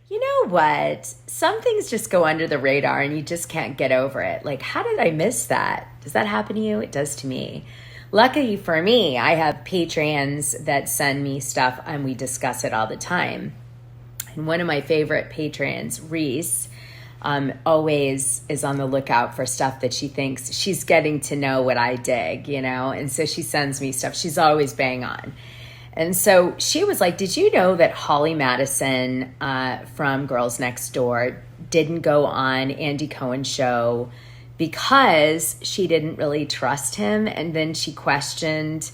You know what? Some things just go under the radar and you just can't get over it. Like, how did I miss that? Does that happen to you? It does to me. Luckily for me, I have Patreons that send me stuff and we discuss it all the time. And one of my favorite Patreons, Reese, always is on the lookout for stuff that she thinks she's getting to know what I dig, you know? And so she sends me stuff. She's always bang on. And so she was like, did you know that Holly Madison from Girls Next Door didn't go on Andy Cohen's show because she didn't really trust him? And then she questioned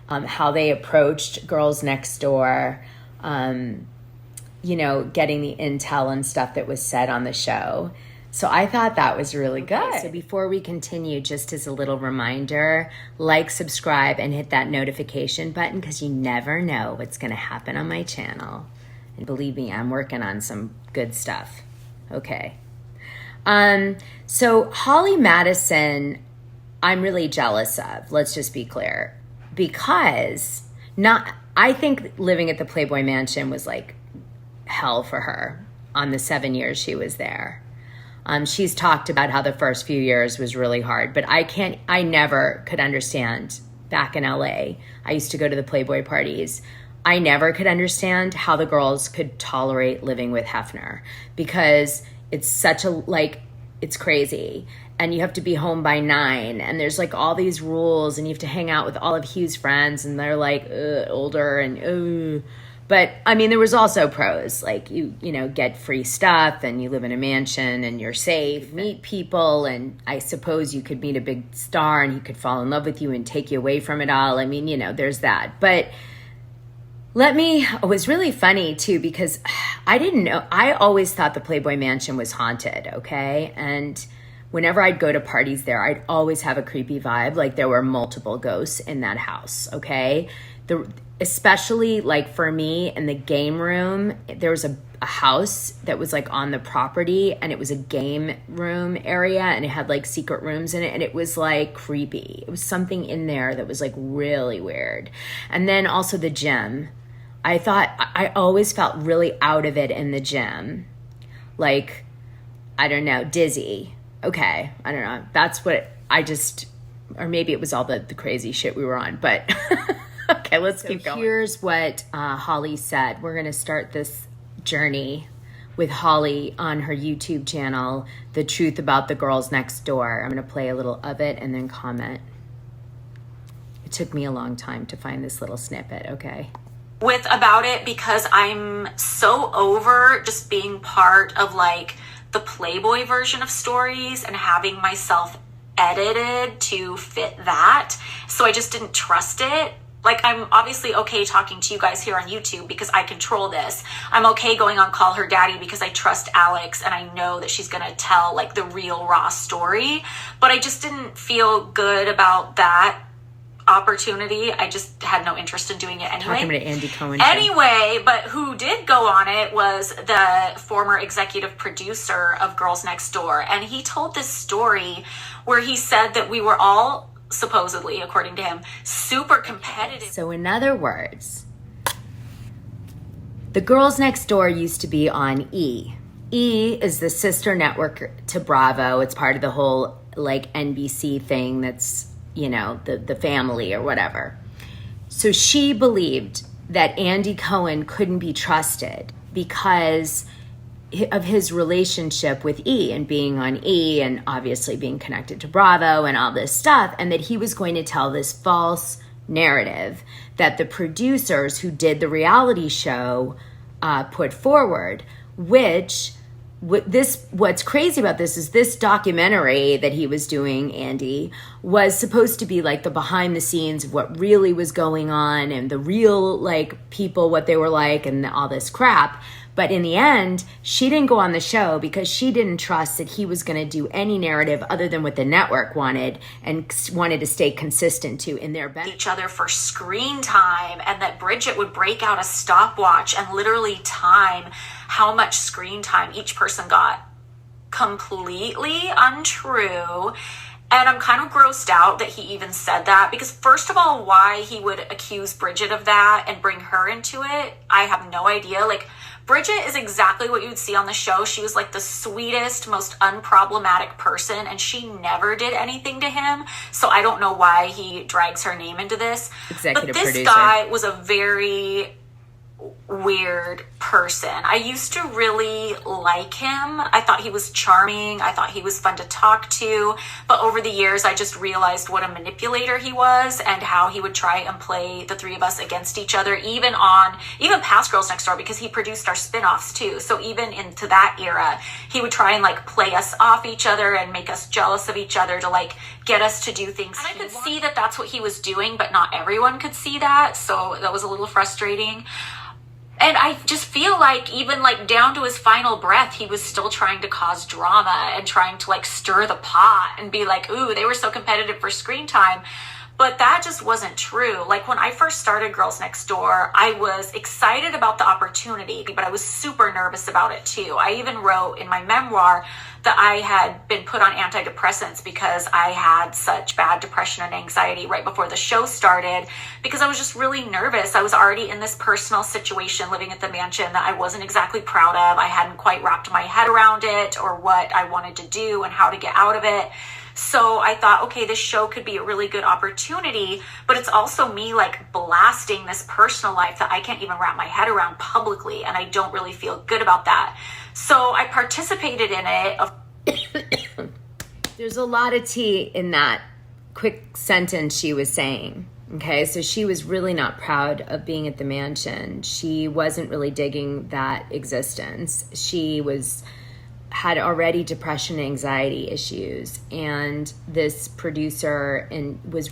how they approached Girls Next Door, you know, getting the intel and stuff that was said on the show. So I thought that was really good. So before we continue, just as a little reminder, like, subscribe, and hit that notification button because you never know what's going to happen on my channel. And believe me, I'm working on some good stuff. Okay. So Holly Madison, I'm really jealous of. Let's just be clear. Because I think living at the Playboy Mansion was like hell for her on the 7 years she was there. She's talked about how the first few years was really hard, but I never could understand back in LA. I used to go to the Playboy parties. I never could understand how the girls could tolerate living with Hefner because it's such a, like, it's crazy. And you have to be home by 9 and there's like all these rules and you have to hang out with all of Hugh's friends and they're like older and But I mean, there was also pros, like you know, get free stuff and you live in a mansion and you're safe, meet people. And I suppose you could meet a big star and he could fall in love with you and take you away from it all. I mean, you know, there's that. But it was really funny too, because I didn't know, I always thought the Playboy Mansion was haunted. Okay. And whenever I'd go to parties there, I'd always have a creepy vibe. Like there were multiple ghosts in that house. Okay. Especially like for me in the game room, there was a house that was like on the property and it was a game room area and it had like secret rooms in it and it was like creepy. It was something in there that was like really weird. And then also the gym. I always felt really out of it in the gym. Like, I don't know, dizzy. Okay, I don't know. That's what or maybe it was all the crazy shit we were on, but... Okay, let's keep going. Here's what Holly said. We're going to start this journey with Holly on her YouTube channel, The Truth About the Girls Next Door. I'm going to play a little of it and then comment. It took me a long time to find this little snippet, okay? With about it because I'm so over just being part of like the Playboy version of stories and having myself edited to fit that. So I just didn't trust it. Like, I'm obviously okay talking to you guys here on YouTube because I control this. I'm okay going on Call Her Daddy because I trust Alex and I know that she's going to tell, like, the real raw story. But I just didn't feel good about that opportunity. I just had no interest in doing it anyway. Talking about Andy Cohen. Anyway, but who did go on it was the former executive producer of Girls Next Door. And he told this story where he said that we were all... supposedly, according to him, super competitive. So in other words, the Girls Next Door used to be on E. E is the sister network to Bravo. It's part of the whole like NBC thing that's, you know, the family or whatever. So she believed that Andy Cohen couldn't be trusted because of his relationship with E and being on E and obviously being connected to Bravo and all this stuff, and that he was going to tell this false narrative that the producers who did the reality show put forward, what's crazy about this is this documentary that he was doing, Andy, was supposed to be like the behind the scenes of what really was going on and the real like people, what they were like and all this crap. But in the end, she didn't go on the show because she didn't trust that he was going to do any narrative other than what the network wanted and wanted to stay consistent to in their benefit. Each other for screen time, and that Bridget would break out a stopwatch and literally time how much screen time each person got. Completely untrue. And I'm kind of grossed out that he even said that because first of all, why he would accuse Bridget of that and bring her into it, I have no idea. Like, Bridget is exactly what you would see on the show. She was like the sweetest, most unproblematic person, and she never did anything to him. So I don't know why he drags her name into this. Executive but this producer. guy was a very weird person. I used to really like him. I thought he was charming. I thought he was fun to talk to. But over the years, I just realized what a manipulator he was and how he would try and play the three of us against each other, even past Girls Next Door, because he produced our spin-offs too. So even into that era, he would try and like play us off each other and make us jealous of each other to like get us to do things. And I could see that that's what he was doing, but not everyone could see that. So that was a little frustrating. And I just feel like even like down to his final breath, he was still trying to cause drama and trying to like stir the pot and be like, ooh, they were so competitive for screen time. But that just wasn't true. Like when I first started Girls Next Door, I was excited about the opportunity, but I was super nervous about it too. I even wrote in my memoir that I had been put on antidepressants because I had such bad depression and anxiety right before the show started, because I was just really nervous. I was already in this personal situation living at the mansion that I wasn't exactly proud of. I hadn't quite wrapped my head around it or what I wanted to do and how to get out of it. So I thought, okay, this show could be a really good opportunity, but it's also me like blasting this personal life that I can't even wrap my head around publicly, and I don't really feel good about that. So I participated in it. There's a lot of tea in that quick sentence she was saying. Okay, so she was really not proud of being at the mansion. She wasn't really digging that existence. She had already depression and anxiety issues, and this producer was,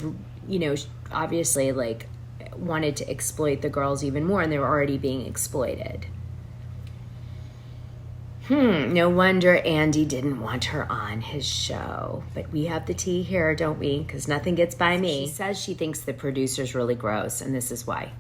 obviously like wanted to exploit the girls even more, and they were already being exploited. No wonder Andy didn't want her on his show. But we have the tea here, don't we? Because nothing gets by me. She says she thinks the producer's really gross, and this is why.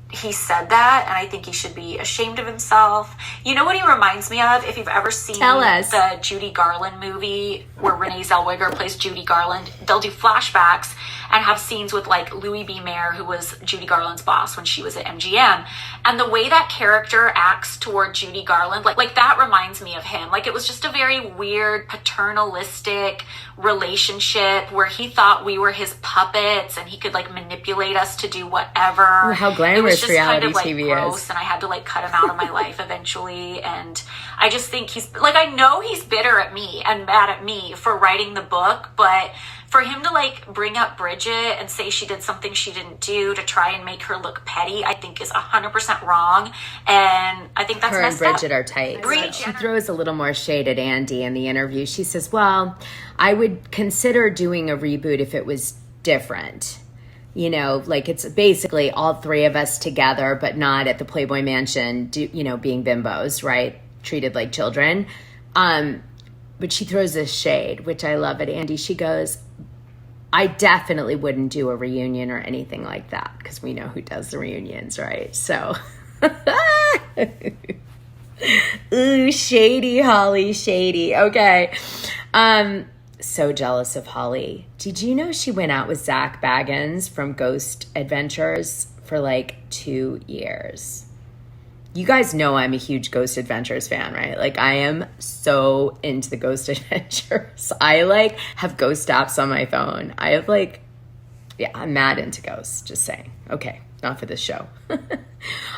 He said that, and I think he should be ashamed of himself. You know what he reminds me of? If you've ever seen the Judy Garland movie where Renee Zellweger plays Judy Garland, they'll do flashbacks and have scenes with like Louis B. Mayer, who was Judy Garland's boss when she was at MGM. And the way that character acts toward Judy Garland, like that reminds me of him. Like it was just a very weird paternalistic relationship where he thought we were his puppets and he could like manipulate us to do whatever. Ooh, how glamorous reality kind of, like, TV gross, is. And I had to like cut him out of my life eventually. And I just think he's like, I know he's bitter at me and mad at me for writing the book, but for him to like bring up Bridget and say she did something she didn't do to try and make her look petty, I think is 100% wrong. And I think that's her messed and Bridget up. are tight. She throws a little more shade at Andy in the interview. She says, well, I would consider doing a reboot if it was different. Like it's basically all three of us together, but not at the Playboy Mansion, being bimbos, right? Treated like children. But she throws this shade, which I love at Andy. She goes, I definitely wouldn't do a reunion or anything like that, because we know who does the reunions, right? So, ooh, shady, Holly, shady. Okay. So jealous of Holly. Did you know she went out with Zach Baggins from Ghost Adventures for like 2 years? You guys know I'm a huge Ghost Adventures fan, right? Like I am so into the Ghost Adventures. I like have ghost apps on my phone. I have I'm mad into ghosts, just saying. Okay, not for this show.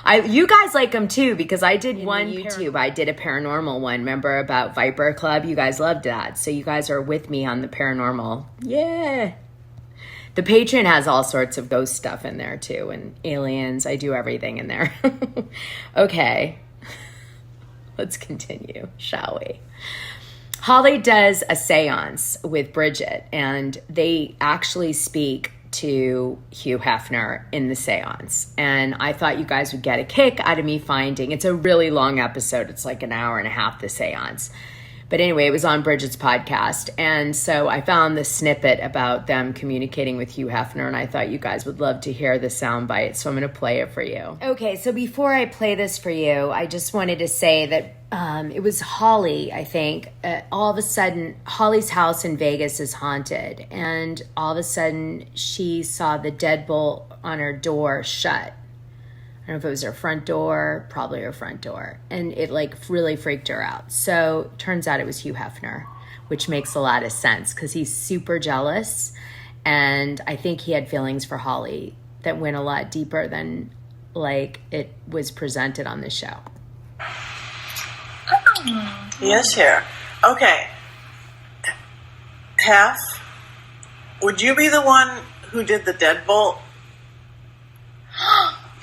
You guys like them too, because I did one YouTube. I did a paranormal one, remember, about Viper Club? You guys loved that. So you guys are with me on the paranormal. Yeah. The Patreon has all sorts of ghost stuff in there too, and aliens. I do everything in there. Okay. Let's continue, shall we? Holly does a seance with Bridget, and they actually speak to Hugh Hefner in the seance. And I thought you guys would get a kick out of me finding, it's a really long episode. It's like an hour and a half, the seance. But anyway, it was on Bridget's podcast. And so I found the snippet about them communicating with Hugh Hefner, and I thought you guys would love to hear the soundbite. So I'm going to play it for you. Okay, so before I play this for you, I just wanted to say that it was Holly, I think. All of a sudden, Holly's house in Vegas is haunted. And all of a sudden, she saw the deadbolt on her door shut. I don't know if it was her front door, probably her front door. And it like really freaked her out. So turns out it was Hugh Hefner, which makes a lot of sense because he's super jealous. And I think he had feelings for Holly that went a lot deeper than like it was presented on the show. Yes, here. Okay. Hef, would you be the one who did the deadbolt?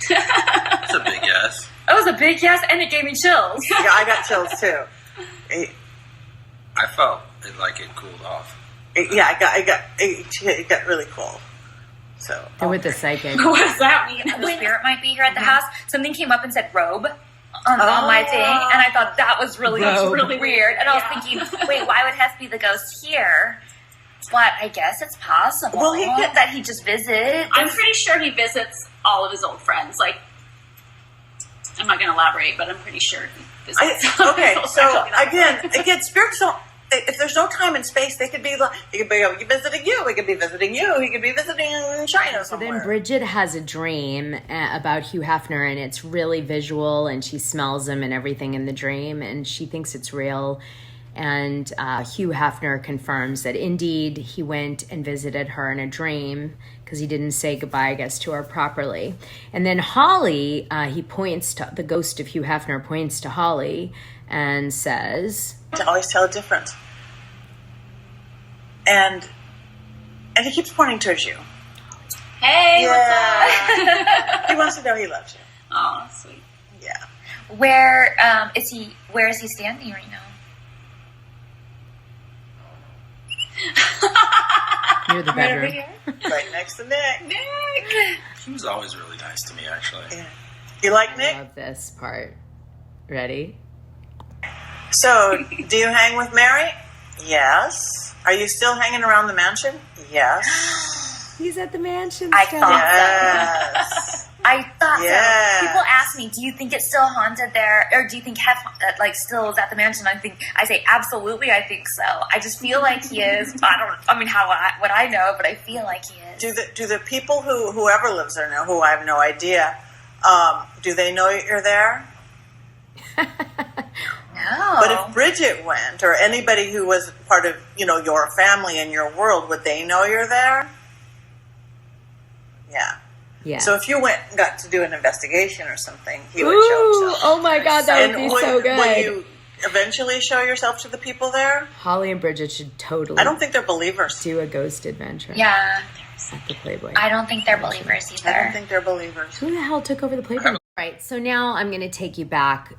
That's a big yes. That was a big yes, and it gave me chills. Yeah, I got chills too. I felt like it cooled off. It got really cool. So They're with the psychic. What does that mean? The spirit might be here at the house. Something came up and said robe on my thing, and I thought that was really weird. And I was thinking, wait, why would Hef be the ghost here? But I guess it's possible that he just visits. I'm pretty sure he visits all of his old friends. Like, I'm not going to elaborate, but I'm pretty sure he visits. Again, spirits don't. If there's no time and space, they could be visiting you. He could be visiting you. He could be visiting China somewhere. So then Bridget has a dream about Hugh Hefner, and it's really visual, and she smells him and everything in the dream, and she thinks it's real. And Hugh Hefner confirms that indeed he went and visited her in a dream because he didn't say goodbye, I guess, to her properly. And then Holly, he points to the ghost of Hugh Hefner, points to Holly and says, "To always tell a difference." And he keeps pointing towards you. Hey, what's up? He wants to know he loves you. Oh, sweet. Yeah. Where is he? Where is he standing right now? near the bedroom. Right next to Nick. He was always really nice to me, actually. Yeah. You like Nick? I love this part. Ready? So, do you hang with Mary? Yes. Are you still hanging around the mansion? Yes. He's at the mansion. I thought Yes. so. I thought Yeah. so. People ask me, do you think it's still haunted there? Or do you think Hef still is at the mansion? I say, absolutely, I think so. I just feel like he is. How would I know, but I feel like he is. Do the people whoever lives there know, who I have no idea, do they know you're there? No. But if Bridget went, or anybody who was part of, your family and your world, would they know you're there? Yeah. Yeah. So if you went and got to do an investigation or something, he would show himself. Oh my God, that would be so good. Will you eventually show yourself to the people there? Holly and Bridget should totally. I don't think they're believers. Do a ghost adventure. Yeah. At the Playboy. I don't think they're believers either. I don't think they're believers. Who the hell took over the Playboy? Right. So now I'm going to take you back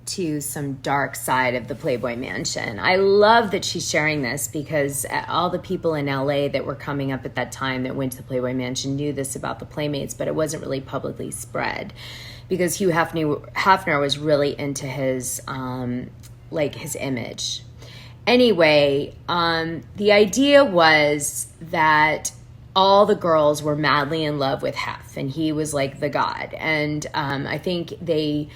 to some dark side of the Playboy Mansion. I love that she's sharing this because all the people in LA that were coming up at that time that went to the Playboy Mansion knew this about the Playmates, but it wasn't really publicly spread because Hugh Hefner was really into his his image. Anyway, the idea was that all the girls were madly in love with Hef, and he was like the god. And I think they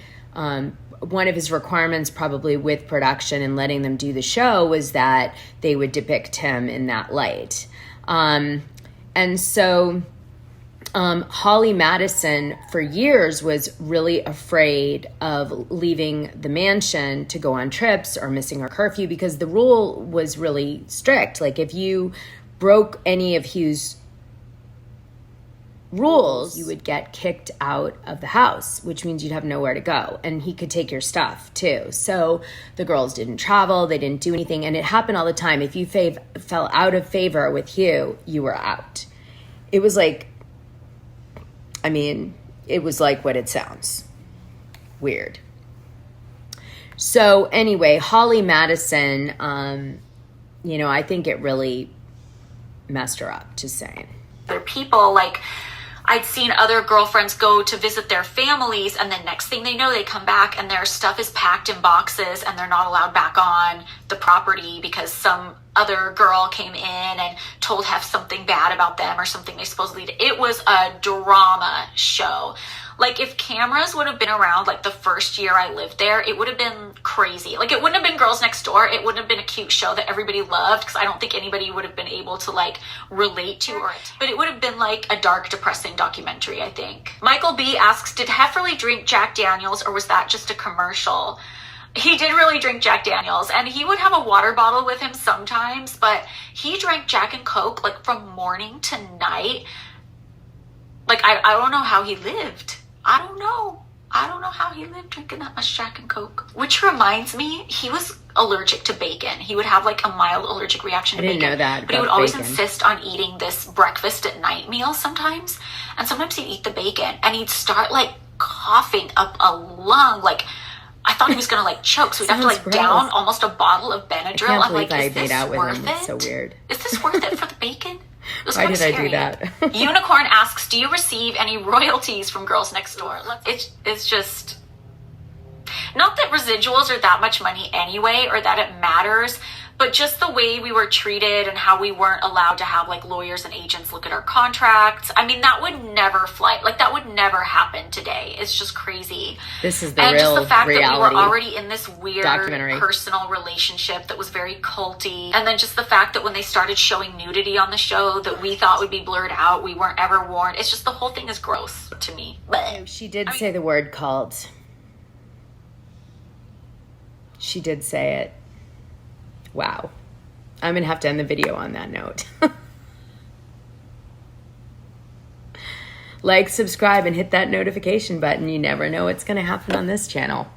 one of his requirements probably with production and letting them do the show was that they would depict him in that light. And so Holly Madison for years was really afraid of leaving the mansion to go on trips or missing her curfew because the rule was really strict. Like if you broke any of Hugh's rules, you would get kicked out of the house, which means you'd have nowhere to go. And he could take your stuff too. So the girls didn't travel, they didn't do anything. And it happened all the time. If you fell out of favor with Hugh, you were out. It was like, it was like what it sounds. Weird. So anyway, Holly Madison, I think it really messed her up, just saying. Other people, I'd seen other girlfriends go to visit their families, and then next thing they know, they come back and their stuff is packed in boxes and they're not allowed back on the property because some other girl came in and told Hef something bad about them or something they supposedly did. It was a drama show. Like, if cameras would have been around, like, the first year I lived there, it would have been crazy. Like, it wouldn't have been Girls Next Door. It wouldn't have been a cute show that everybody loved, because I don't think anybody would have been able to, like, relate to it. But it would have been, like, a dark, depressing documentary, I think. Michael B. asks, did Hefferly drink Jack Daniels, or was that just a commercial? He did really drink Jack Daniels, and he would have a water bottle with him sometimes, but he drank Jack and Coke, like, from morning to night. Like, I don't know how he lived. I don't know how he lived drinking that much Jack and Coke. Which reminds me, he was allergic to bacon. He would have, like, a mild allergic reaction to bacon. I didn't know that. But he would always insist on eating this breakfast at night meal sometimes. And sometimes he'd eat the bacon, and he'd start, like, coughing up a lung. Like, I thought he was going to, like, choke. So we'd have to, like, down almost a bottle of Benadryl. I'm like, is this worth it? It's so weird. Is this worth it for the bacon? Why did I do that? Unicorn asks, do you receive any royalties from Girls Next Door? It's just, not that residuals are that much money anyway, or that it matters, but just the way we were treated and how we weren't allowed to have, like, lawyers and agents look at our contracts. I mean, that would never fly. Like, that would never happen today. It's just crazy. This is the and real just the fact that we reality were already in this weird documentary. Personal relationship that was very culty. And then just the fact that when they started showing nudity on the show that we thought would be blurred out, we weren't ever warned. It's just, the whole thing is gross to me. But She did say the word cult. She did say it. Wow. I'm going to have to end the video on that note. Like, subscribe, and hit that notification button. You never know what's going to happen on this channel.